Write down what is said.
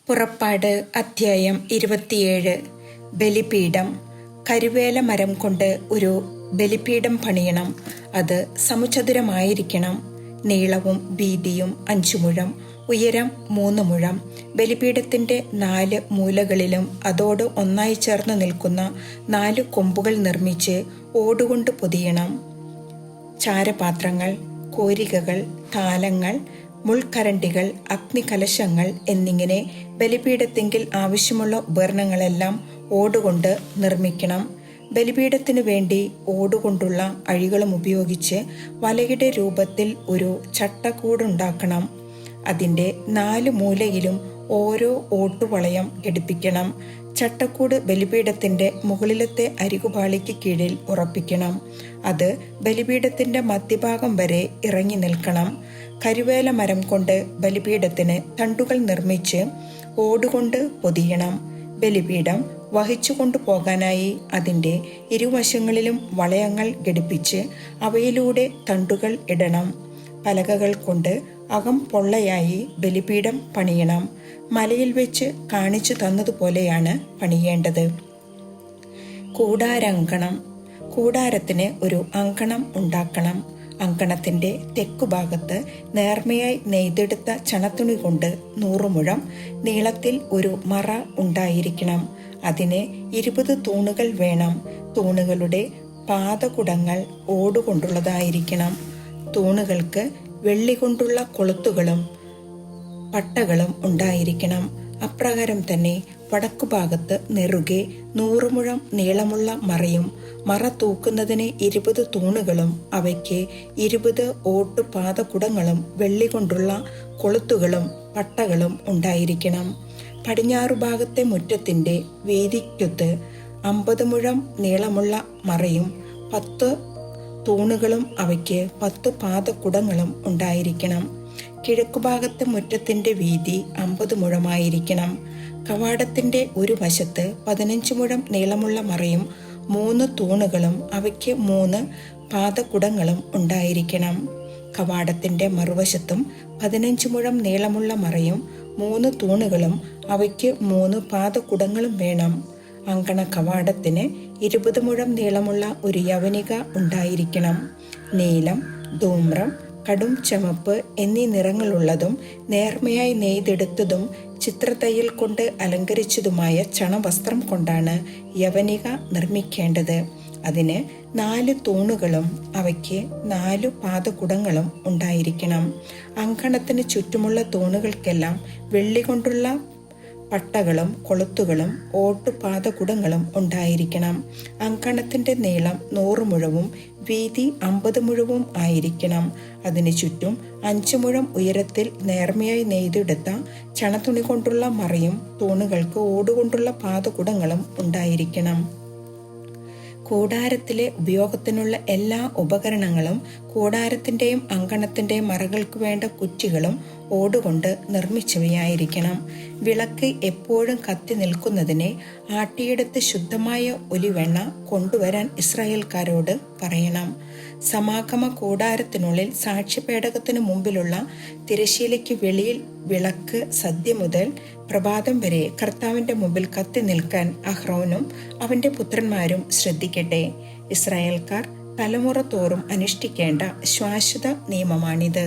പുറപ്പാട് അധ്യായം 27. ബലിപീഠം. കരുവേല മരം കൊണ്ട് ഒരു ബലിപീഠം പണിയണം. അത് സമചതുരമായിരിക്കണം. നീളവും വീതിയും 5 മുഴം, ഉയരം 3 മുഴം. ബലിപീഠത്തിന്റെ 4 മൂലകളിലും അതോട് ഒന്നായി ചേർന്ന് നിൽക്കുന്ന 4 കൊമ്പുകൾ നിർമ്മിച്ച് ഓടുകൊണ്ട് പൊതിയണം. ചാരപാത്രങ്ങൾ, കോരികകൾ, താലങ്ങൾ, മുൾക്കരണ്ടികൾ, അഗ്നികലശങ്ങൾ എന്നിങ്ങനെ ബലിപീഠത്തെങ്കിൽ ആവശ്യമുള്ള ഉപകരണങ്ങളെല്ലാം ഓടുകൊണ്ട് നിർമ്മിക്കണം. ബലിപീഠത്തിനു വേണ്ടി ഓടുകൊണ്ടുള്ള അഴികളും ഉപയോഗിച്ച് വലയുടെ രൂപത്തിൽ ഒരു ചട്ടക്കൂടുണ്ടാക്കണം. അതിൻ്റെ 4 മൂലയിലും ഓരോ ഓട്ടുവളയം ഘടിപ്പിക്കണം. ചട്ടക്കൂട് ബലിപീഠത്തിന്റെ മുകളിലത്തെ അരികുപാളിക്ക് കീഴിൽ ഉറപ്പിക്കണം. അത് ബലിപീഠത്തിന്റെ മധ്യഭാഗം വരെ ഇറങ്ങി നിൽക്കണം. കരുവേല മരം കൊണ്ട് ബലിപീഠത്തിന് തണ്ടുകൾ നിർമ്മിച്ച് ഓടുകൊണ്ട് പൊതിയണം. ബലിപീഠം വഹിച്ചു കൊണ്ടുപോകാനായി അതിൻ്റെ ഇരുവശങ്ങളിലും വളയങ്ങൾ ഘടിപ്പിച്ച് അവയിലൂടെ തണ്ടുകൾ ഇടണം. പലകകൾ കൊണ്ട് അകം പൊള്ളയായി ബലിപീഠം പണിയണം. മലയിൽ വെച്ച് കാണിച്ചു തന്നതുപോലെയാണ് പണിയേണ്ടത്. കൂടാരങ്കണം. കൂടാരത്തിന് ഒരു അങ്കണം ഉണ്ടാക്കണം. അങ്കണത്തിന്റെ തെക്കുഭാഗത്ത് നേർമയായി നെയ്തെടുത്ത ചണത്തുണി കൊണ്ട് 100 മുഴം നീളത്തിൽ ഒരു മറ ഉണ്ടായിരിക്കണം. അതിന് 20 തൂണുകൾ വേണം. തൂണുകളുടെ പാദകുടങ്ങൾ ഓടുകൊണ്ടുള്ളതായിരിക്കണം. തൂണുകൾക്ക് വെള്ളി കൊണ്ടുള്ള കൊളുത്തുകളും പട്ടകളും ഉണ്ടായിരിക്കണം. അപ്രകാരം തന്നെ വടക്കുഭാഗത്ത് നെറുകെ 100 മുഴം നീളമുള്ള മറയും മറ തൂക്കുന്നതിന് 20 തൂണുകളും അവയ്ക്ക് 20 ഓട്ടുപാദകുടങ്ങളും വെള്ളി കൊണ്ടുള്ള കൊളുത്തുകളും പട്ടകളും ഉണ്ടായിരിക്കണം. പടിഞ്ഞാറു ഭാഗത്തെ മുറ്റത്തിന്റെ വീതിക്കൊത്ത് 50 മുഴം നീളമുള്ള മറയും 10 തൂണുകളും അവയ്ക്ക് 10 പാദകുടങ്ങളും ഉണ്ടായിരിക്കണം. കിഴക്കുഭാഗത്തെ മുറ്റത്തിന്റെ വീതി 50 മുഴമായിരിക്കണം. കവാടത്തിന്റെ ഒരു വശത്ത് 15 മുഴം നീളമുള്ള മറയും 3 തൂണുകളും അവയ്ക്ക് 3 പാദകുടങ്ങളും ഉണ്ടായിരിക്കണം. കവാടത്തിന്റെ മറുവശത്തും 15 മുഴം നീളമുള്ള മറയും 3 തൂണുകളും അവയ്ക്ക് 3 പാദകുടങ്ങളും വേണം. അങ്കണ കവാടത്തിന് 20 മുഴം നീളമുള്ള ഒരു യവനിക ഉണ്ടായിരിക്കണം. നീലം, ധൂമ്രം, കടും ചുമപ്പ് എന്നീ നിറങ്ങളുള്ളതും നേർമയായി നെയ്തെടുത്തതും ചിത്രത്തയ്യൽ കൊണ്ട് അലങ്കരിച്ചതുമായ ചണവസ്ത്രം കൊണ്ടാണ് യവനിക നിർമ്മിക്കേണ്ടത്. അതിന് 4 തൂണുകളും അവയ്ക്ക് 4 പാദകുടങ്ങളും ഉണ്ടായിരിക്കണം. അങ്കണത്തിന് ചുറ്റുമുള്ള തൂണുകൾക്കെല്ലാം വെള്ളി കൊണ്ടുള്ള പട്ടകളും കൊളുത്തുകളും ഓട്ടുപാദകുടങ്ങളും ഉണ്ടായിരിക്കണം. അങ്കണത്തിന്റെ നീളം 100 മുഴവും വീതി 50 മുഴവും ആയിരിക്കണം. അതിനു ചുറ്റും 5 മുഴം ഉയരത്തിൽ നേർമയായി നെയ്തെടുത്ത ചണത്തുണി കൊണ്ടുള്ള മറയും തൂണുകൾക്ക് ഓടുകൊണ്ടുള്ള പാദകുടങ്ങളും ഉണ്ടായിരിക്കണം. കൂടാരത്തിലെ ഉപയോഗത്തിനുള്ള എല്ലാ ഉപകരണങ്ങളും കൂടാരത്തിന്റെയും അങ്കണത്തിന്റെയും മറകൾക്ക് വേണ്ട കുറ്റികളും ഓടുകൊണ്ട് നിർമ്മിച്ചവയായിരിക്കണം. വിളക്ക് എപ്പോഴും കത്തി നിൽക്കുന്നതിന് ആട്ടിയെടുത്ത് ശുദ്ധമായ ഒലിവെണ്ണ കൊണ്ടുവരാൻ ഇസ്രായേൽക്കാരോട് പറയണം. സമാഗമ കൂടാരത്തിനുള്ളിൽ സാക്ഷ്യപേടകത്തിനു മുമ്പിലുള്ള തിരശ്ശീലയ്ക്ക് വെളിയിൽ വിളക്ക് സന്ധ്യ മുതൽ പ്രഭാതം വരെ കർത്താവിന്റെ മുമ്പിൽ കത്തി നിൽക്കാൻ അഹ്റോനും അവന്റെ പുത്രന്മാരും ശ്രദ്ധിക്കട്ടെ. ഇസ്രായേൽക്കാർ തലമുറ തോറും അനുഷ്ഠിക്കേണ്ട ശാശ്വത നിയമമാണിത്.